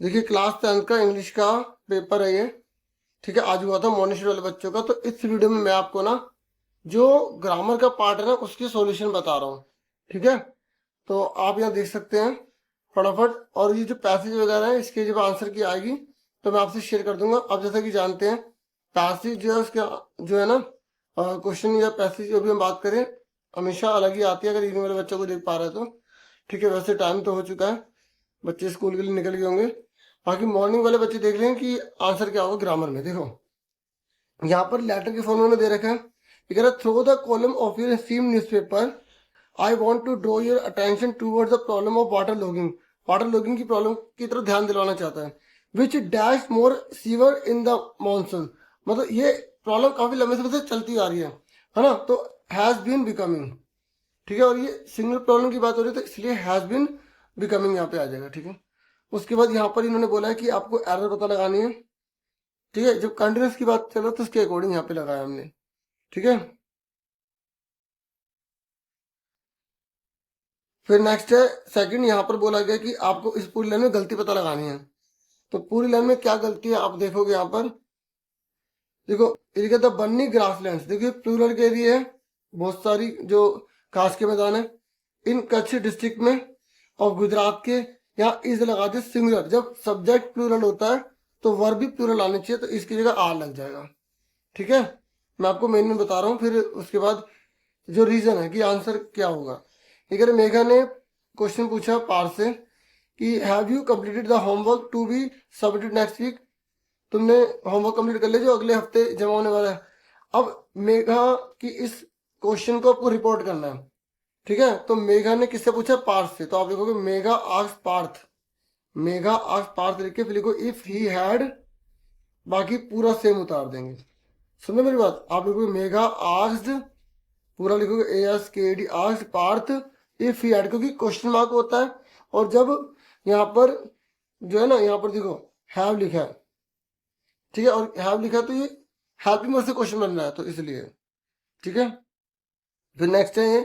देखिए class 10th का English का पेपर है ये, ठीक है। आज हुआ था मॉनिटर वाले बच्चों का। तो इस वीडियो में मैं आपको ना जो ग्रामर का पार्ट है ना उसकी सॉल्यूशन बता रहा हूँ, ठीक है। तो आप यहाँ देख सकते हैं फटाफट। और ये जो पैसेज वगैरह है इसके जब आंसर की आएगी तो मैं आपसे शेयर कर दूंगा। अब जैसा कि जानते हैं पैसेज जो है उसके जो है ना क्वेश्चन या पैसेज जो भी हम बात करें हमेशा अलग ही आती है, अगर रीडिंग वाले बच्चों को देख पा रहे हैं तो, ठीक है। वैसे टाइम तो हो चुका है, बच्चे स्कूल के लिए निकल गए होंगे। बाकी मॉर्निंग वाले बच्चे देख लें कि आंसर क्या होगा ग्रामर में। देखो यहाँ पर लेटर के फॉर्म में दे रखा है, ये कह रहा है through the column of your esteemed newspaper I want to draw your attention towards the problem of water logging. Water logging की प्रॉब्लम की तरफ ध्यान दिलवाना चाहता है। Which dash more severe in the monsoon, मतलब ये प्रॉब्लम काफी लंबे समय से चलती आ रही है ना। तो हैज बीन बिकमिंग, ठीक है। और ये सिंगल प्रॉब्लम की बात हो रही है तो इसलिए हैज बीन बिकमिंग यहाँ पे आ जाएगा, ठीक है। उसके बाद यहाँ पर इन्होंने बोला है कि आपको एरर पता लगानी है, ठीक है। जब कंटिन्यूस की बात चलो तो उसके अकॉर्डिंग यहाँ पे लगाया हमने, ठीक है। फिर नेक्स्ट है सेकंड, यहाँ पर बोला गया कि आपको इस पूरी लाइन में गलती पता लगानी है। तो पूरी लाइन में क्या गलती है आप देखोगे यहाँ पर। देखो ये कहता है बन्नी ग्रासलैंड्स, देखिए प्लूरल के लिए है, बहुत सारी जो घास के मैदान है इन कच्छ डिस्ट्रिक्ट में। और गुजरात के यहाँ इज लगा दे सिंगुलर, जब सब्जेक्ट प्लूरल होता है तो वर्ब भी प्लूरल आने चाहिए, तो इसकी जगह आर लग जाएगा, ठीक है। मैं आपको मेन में बता रहा हूँ। फिर उसके बाद जो रीजन है कि आंसर क्या होगा। ये कह रहे मेघा ने क्वेश्चन पूछा पार्थ से कि have you completed the homework to be submitted next week, तुमने होमवर्क कंप्लीट कर लिया जो अगले हफ्ते जमा होने वाला है। अब मेघा की इस क्वेश्चन को आपको रिपोर्ट करना है, ठीक है। तो मेघा ने किससे पूछा, पार्थ से। तो आप लिखोगे मेघा आस्क्ड पार्थ, मेघा आस्क्ड पार्थ लिख के फिर लिखो इफ ही हैड, बाकी पूरा सेम उतार देंगे। सुनो मेरी बात, आप लिखोगे मेघा आस्क्ड, पूरा लिखोगे A S K D asked Parth if he had, क्योंकि क्वेश्चन मार्क होता है। और जब यहाँ पर जो है ना यहाँ पर देखो हैव लिखा है, ठीक है। और हैव लिखा है तो ये हैप्पी में से क्वेश्चन बन रहा है तो इसलिए, ठीक है। फिर नेक्स्ट है ये,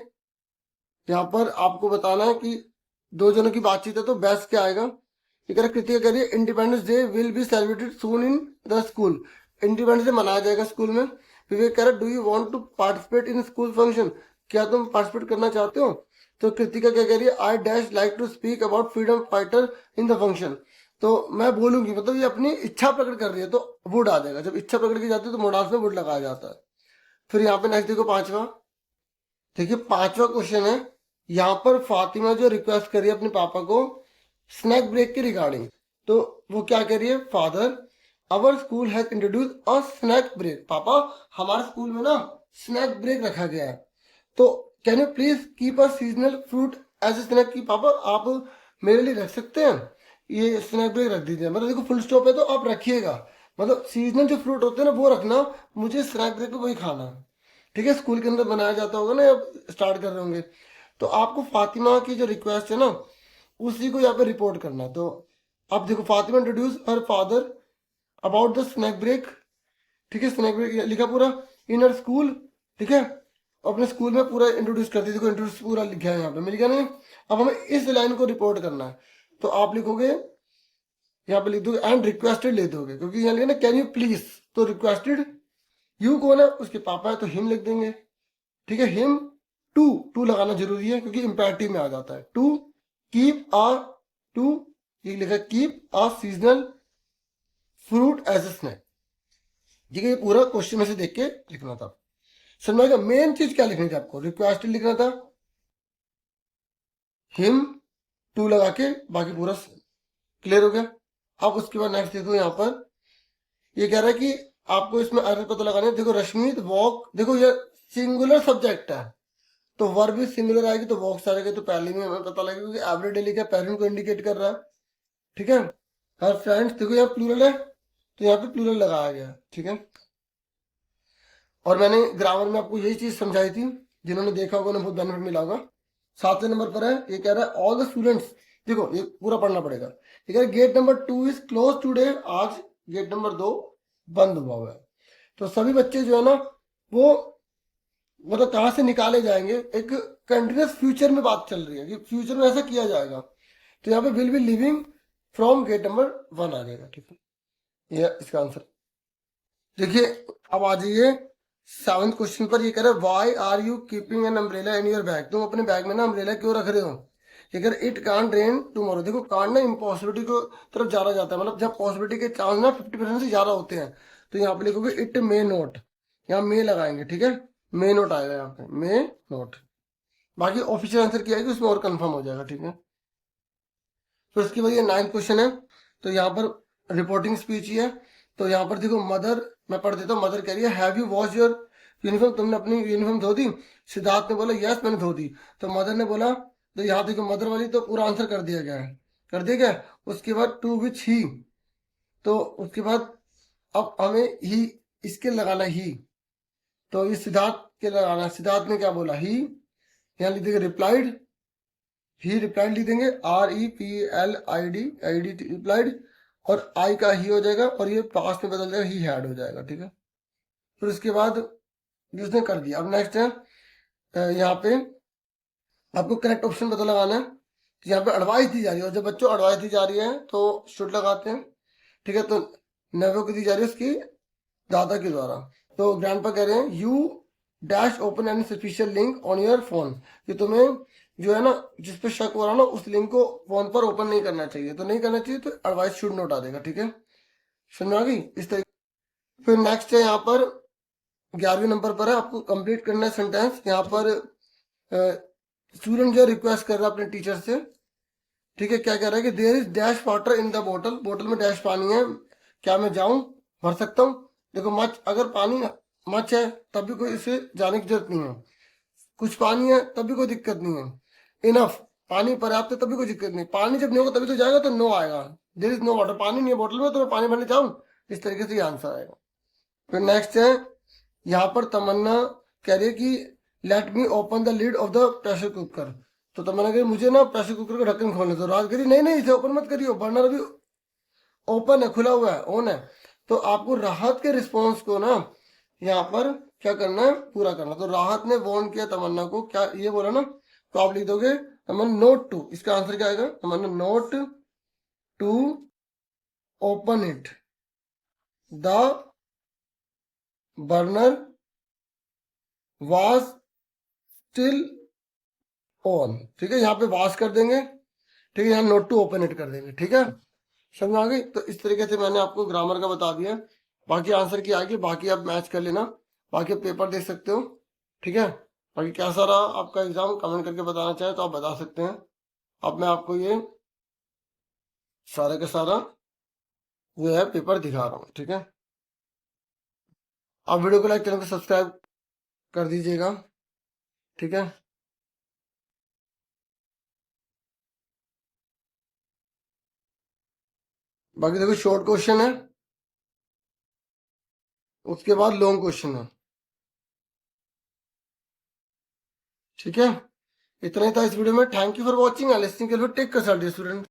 यहाँ पर आपको बताना है कि दो जनों की बातचीत है तो बेस्ट क्या आएगा। ये कह रहा कृतिका कह रही है independence day will be celebrated soon in the school, independence day मनाया जाएगा स्कूल में। विवेक कह रहा do you want to participate in school function, क्या तुम पार्टिसिपेट करना चाहते हो। तो कृतिका क्या कह रही है I dash like to speak about freedom fighter in the function, तो मैं बोलूंगी, मतलब ये अपनी इच्छा प्रकट कर रही है तो वुड आ जाएगा। जब इच्छा प्रकट की जाती है तो मोडास में वुड लगाया जाता है। फिर यहाँ पे नेक्स्ट देखो पांचवा, देखिए पांचवा क्वेश्चन है, यहाँ पर फातिमा जो रिक्वेस्ट करी है अपने पापा को स्नैक ब्रेक के रिगार्डिंग, तो वो क्या कह रही है father our school has introduce a snack break, पापा हमारे स्कूल में ना स्नैक ब्रेक रखा गया है, तो can you please keep a seasonal fruit as a snack, की पापा आप मेरे लिए रख सकते हैं ये स्नैक ब्रेक रख दीजिए, मतलब देखो फुल स्टॉप है तो आप रखिएगा, मतलब सीजनल जो फ्रूट होते हैं ना वो रखना, मुझे स्नैक ब्रेक में वही खाना है, ठीक है। स्कूल के अंदर बनाया जाता होगा ना, अब स्टार्ट कर रहे होंगे तो आपको फातिमा की जो रिक्वेस्ट है ना उसी को यहाँ पे रिपोर्ट करना है। तो आप देखो Fatima introduce her father about the snack break, ठीक है। स्नैक ब्रेक लिखा पूरा इन हर स्कूल, ठीक है। अपने स्कूल में पूरा इंट्रोड्यूस करती थी, देखो इंट्रोड्यूस पूरा लिखा है यहाँ पे, मिल गया नहीं। अब हमें इस लाइन को रिपोर्ट करना है तो आप लिखोगे यहाँ पे लिख दोगे एंड रिक्वेस्टेड ले दोगे, क्योंकि यहाँ लिखा ना कैन यू प्लीज, तो रिक्वेस्टेड यू कौन है उसके पापा है तो हिम लिख देंगे, ठीक है। हिम टू, टू लगाना जरूरी है क्योंकि इंपैरेटिव में आ जाता है। टू कीप आ, टू ये लिखा keep a seasonal fruit as a snack, ठीक है। ये पूरा क्वेश्चन में से देख के लिखना था। समझ में मेन चीज क्या लिखनी थी आपको, रिक्वेस्टेड लिखना था, हिम टू लगा के बाकी पूरा क्लियर हो गया। अब उसके बाद नेक्स्ट देखो यहाँ पर ये कह रहा है कि आपको इसमें अर्थ पता लगाना है। देखो रश्मित वॉक, देखो ये सिंगुलर सब्जेक्ट है तो वर्ब भी सिंगुलर आएगी तो वॉक्स आएगा, तो पहले में हमें पता लगेगा क्योंकि एवरीडे लिखा पेरेंट को इंडिकेट कर रहा है, ठीक है। हर फ्रेंड्स देखो यहाँ प्लूरल है तो यहाँ पे प्लूरल लगाया गया, ठीक है। और मैंने ग्रामर में आपको यही चीज समझाई थी, जिन्होंने देखा होगा उन्हें बहुत बेनिफिट मिला होगा। 7वें नंबर पर है, ये कह रहा है ऑल द स्टूडेंट्स, देखो ये पूरा पढ़ना पड़ेगा। ये कह रहा है gate number 2 is close today, आज गेट नंबर 2 बंद हुआ है। तो सभी बच्चे जो है ना वो मतलब कहाँ से निकाले जाएंगे, एक कंटिन्यूस फ्यूचर में बात चल रही है कि फ्यूचर में ऐसा किया जाएगा। तो यहाँ पे will be living from gate number 1 आ जाएगा, ठीक है, ये इसका आंसर। देखिए अब आ जाइए 7th क्वेश्चन पर। ये कह रहा है why are you keeping an umbrella in your bag, तुम अपने बैग में ना अम्ब्रेला क्यों रख रहे हो। ये कह रहा इट कांट रेन टुमारो, देखो कांट ना इम्पॉसिबिलिटी को तरफ ज्यादा जाता है, मतलब जब पॉसिबिलिटी के चांस ना 50% से ज्यादा होते हैं, तो यहाँ पे लिखोगे इट मे नोट, यहाँ मे लगाएंगे, ठीक है, मे नोट आएगा यहाँ पे, मे नोट। बाकी ऑफिशियल आंसर क्या है कि उसमें और कंफर्म हो जाएगा, ठीक है। फिर उसके बाद ये 9th क्वेश्चन है, तो यहाँ पर रिपोर्टिंग स्पीच ही है। तो यहाँ पर देखो मदर, मैं पढ़ देता हूँ, मदर कह रही है have you wash your uniform, तुमने अपनी यूनिफॉर्म धो दी। सिद्धार्थ ने बोला यस मैंने धो दी। तो मदर ने बोला, तो यहाँ देखो मदर वाली तो पूरा आंसर कर दिया गया है, कर दिया गया। उसके बाद टू विच ही, तो उसके बाद अब हमें ही इसके लगाना ही, तो ये सिद्धार्थ के लगाना, सिद्धार्थ ने क्या बोला ही, यहाँ लिख देंगे रिप्लाइड, ही रिप्लाइड लिख देंगे REPLID रिप्लाइड, और आई का ही हो जाएगा और ये पास्ट में बदल जाएगा, ही हैड हो जाएगा, ठीक है। फिर उसके बाद उसने कर दिया। अब नेक्स्ट है यहाँ पे आपको करेक्ट ऑप्शन पता लगाना है। तो यहाँ पे एडवाइस दी जा रही है, और जब बच्चों एडवाइस दी जा रही है तो शुड लगाते हैं, ठीक है। तो नेवो को दी जा रही है उसकी दादा के द्वारा। तो ग्रैंडपा कह रहे हैं you dash open any suspicious link on your phone, कि तुम्हें जो है ना जिस पे शक हो रहा ना उस लिंक को फोन पर ओपन नहीं करना चाहिए, तो नहीं करना चाहिए, तो एडवाइस शुड नोट आ देगा, ठीक है, समझ आ गई इस तरीके। फिर नेक्स्ट है यहाँ पर 11वें नंबर पर है, आपको कंप्लीट करना है सेंटेंस। यहाँ पर स्टूडेंट जो रिक्वेस्ट कर रहा है अपने टीचर से, ठीक है, क्या कह रहा है कि there is dash water in the बोतल, बोतल में डैश पानी है, क्या मैं जाऊं, भर सकता हूँ। देखो मच, अगर पानी मच है तब भी कोई इसे जाने की जरूरत नहीं है, कुछ पानी है तब भी कोई दिक्कत नहीं है, इनफ पानी पर्याप्त है तब भी कोई दिक्कत नहीं, पानी जब नहीं होगा तभी तो जाएगा, तो नो आएगा। देयर इज नो वाटर, पानी नहीं है बोतल में तो मैं पानी भरने जाऊं, इस तरीके से ये आंसर आएगा। फिर नेक्स्ट है यहाँ पर तमन्ना कह रही है कि let me open the lid of the pressure cooker, तो तमन्ना कह रही मुझे ना प्रेशर कुकर का ढक्कन खोलने दो। राज कह रही नहीं नहीं इसे ओपन मत करियो, बर्नर अभी ओपन है, खुला हुआ है, ऑन है। तो आपको राहत के रिस्पॉन्स को ना यहाँ पर क्या करना है, पूरा करना। तो राहत ने वॉर्न किया तमन्ना को, क्या ये बोला ना, तो आप लिख दोगे तमन्ना नोट टू, इसका आंसर क्या आएगा, Tamanna not to open it, the burner was still on, ठीक है, यहाँ पे वाश कर देंगे, ठीक है, यहाँ नोट टू ओपन इट कर देंगे, ठीक है, समझ आ गई। तो इस तरीके से मैंने आपको ग्रामर का बता दिया, बाकी आंसर की आगे बाकी आप मैच कर लेना, बाकी आप पेपर देख सकते हो, ठीक है। बाकी कैसा रहा आपका एग्जाम कमेंट करके बताना चाहे तो आप बता सकते हैं। अब मैं आपको ये सारा का सारा जो है पेपर दिखा रहा हूँ, ठीक है। आप वीडियो को लाइक, चैनल को सब्सक्राइब कर दीजिएगा, ठीक है। बाकी देखो शॉर्ट क्वेश्चन है, उसके बाद लॉन्ग क्वेश्चन है, ठीक है। इतना ही था इस वीडियो में। Thank you for watching, listening के लिए टेक कर स्टूडेंट।